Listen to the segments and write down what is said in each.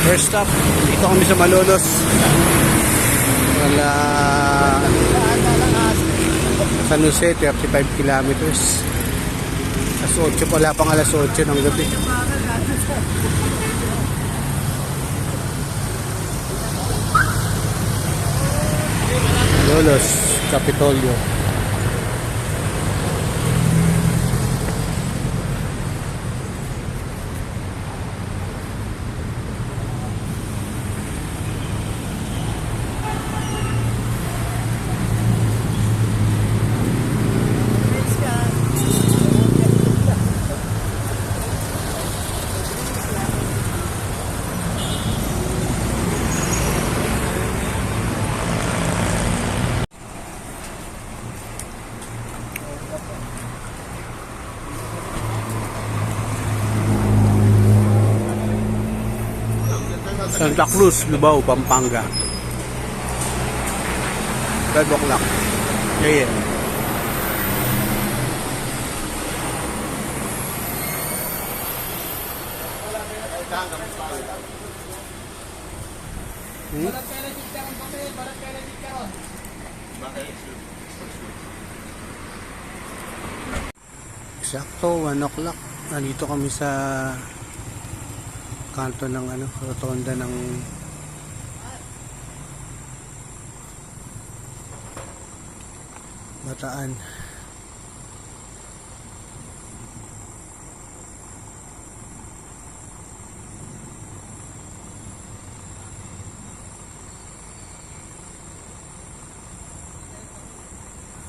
First stop, dito kami sa Malolos. Wala San Jose, 35 kilometers. Alas 8 pala, pang alas 8 ng gabi. Malolos, Capitolio. Santa Cruz, Lubao, Pampanga. 12 o'clock. Yeah. Eksakto, 1 o'clock. Nandito kami sa kanto ng rotonda ng Bataan.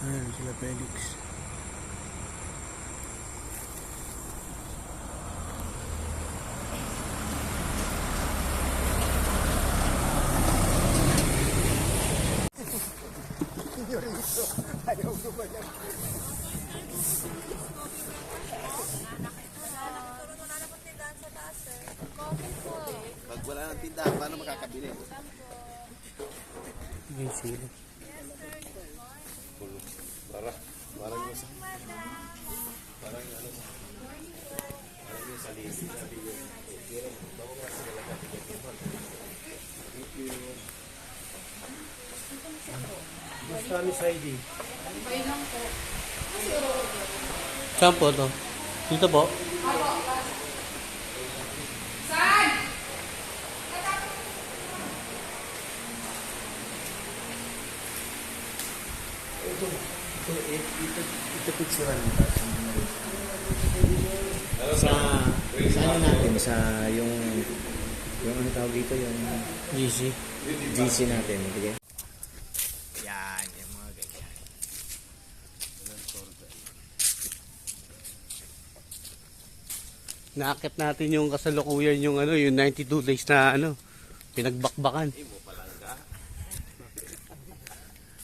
Ayan sila Felix. Pag wala ng tindahan, paano makakabili? May sila. Parang yung sa... Parang yung sa lisi. Sabi yun. Bako nga sila nagkatigat yun. Thank you. Basta kami sa ID. Bay lang po. Saan po to? Dito po? Saan? Ito picturean mo sa ano natin sa yung ano tawag dito yung GC natin, okay? Yan, yung mga ganyan. Naakit natin yung kasalukuyan yung yung 92 days na pinagbakbakan.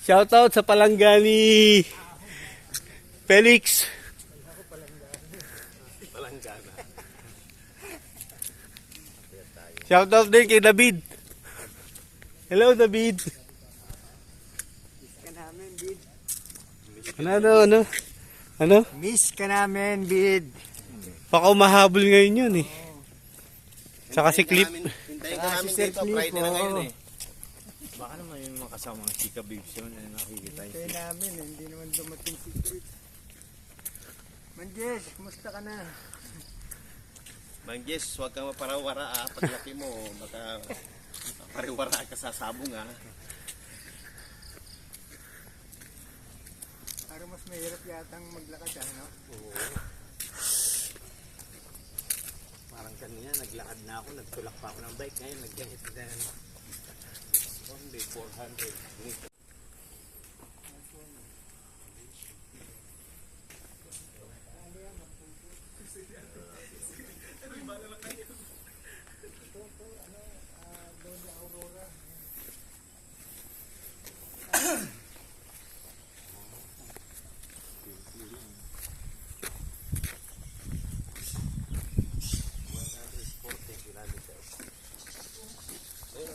Shoutout sa palangga ni Felix. Palanggana. Shoutout din kay David. Hello David. Miss ka namin, Bid. Ano? Miss ka namin, Bid. Baka umahabol ngayon yun eh. Saka si Clip. Hintayin ka namin Sir dito. Clip, Friday na ngayon oo. eh. Baka naman yung mga kasama ng Chika Babes yun. Nakikita Kaya namin, hindi naman dumating si Chris. Manjes, kumusta ka na? Mang Jess, huwag kang maparawara paglaki mo, baka pariwara ka sa sabong Para mas mahirap yatang maglakad, no? Oo. Parang kanina, naglakad na ako, nagtulak pa ako ng bike. Ngayon, nag-ganit na only 400.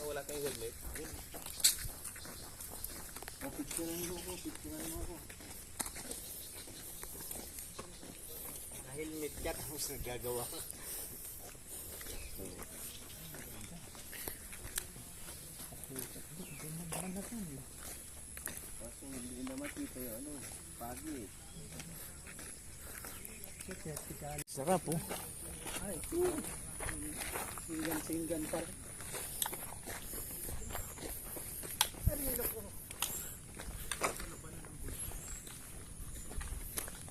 Wala kang helmet. Picturean mo ako. Helmet ka, tapos nagagawa ka. Sarap oh. Singgan pa.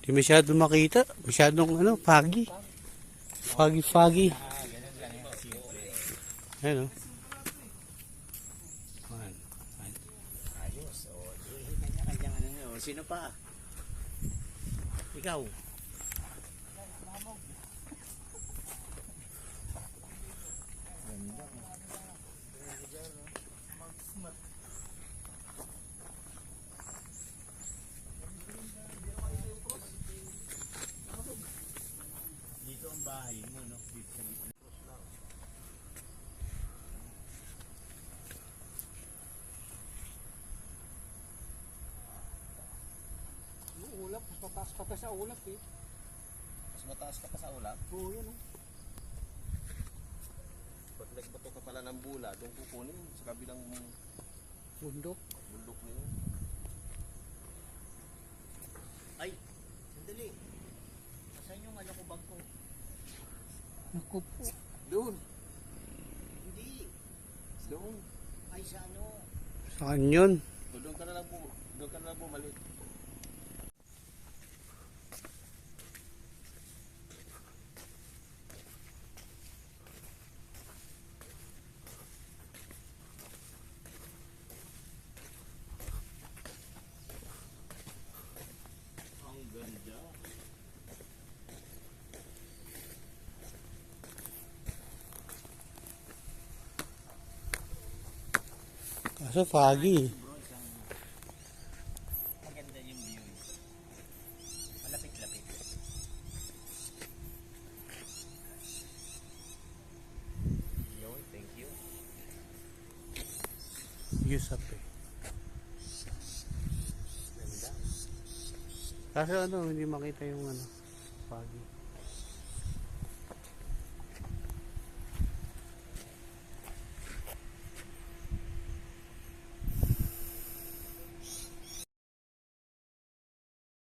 Di masyado makita. Masyadong ano, foggy. Foggy. Ayan o. Ayos. O, kanya-kanyang ano nyo. Sino pa? Ikaw. Ganda. Dito ang bahay mo, no? Dito sa gitna. Ulap, pataas ka pa sa ulap eh. Mas mataas ka pa sa ulap. Oo, yan oh. Pag nagbato ka pala ng bula, doon kukunin sa kabilang Bundok. bundok niyo. Ay, sandali. Saan yung ano ko bag ko? Naku po. Doon. Hindi. Doon. Ay, sa ano? Saan yun? Doon ka na lang po. Doon ka na lang bumalik. Ang ganda. Kaso foggy. Bro, isang maganda yung view. Malapit-lapit. Yo, thank you. Use up eh. Ganda. Kaso ano, hindi makita yung ano, foggy.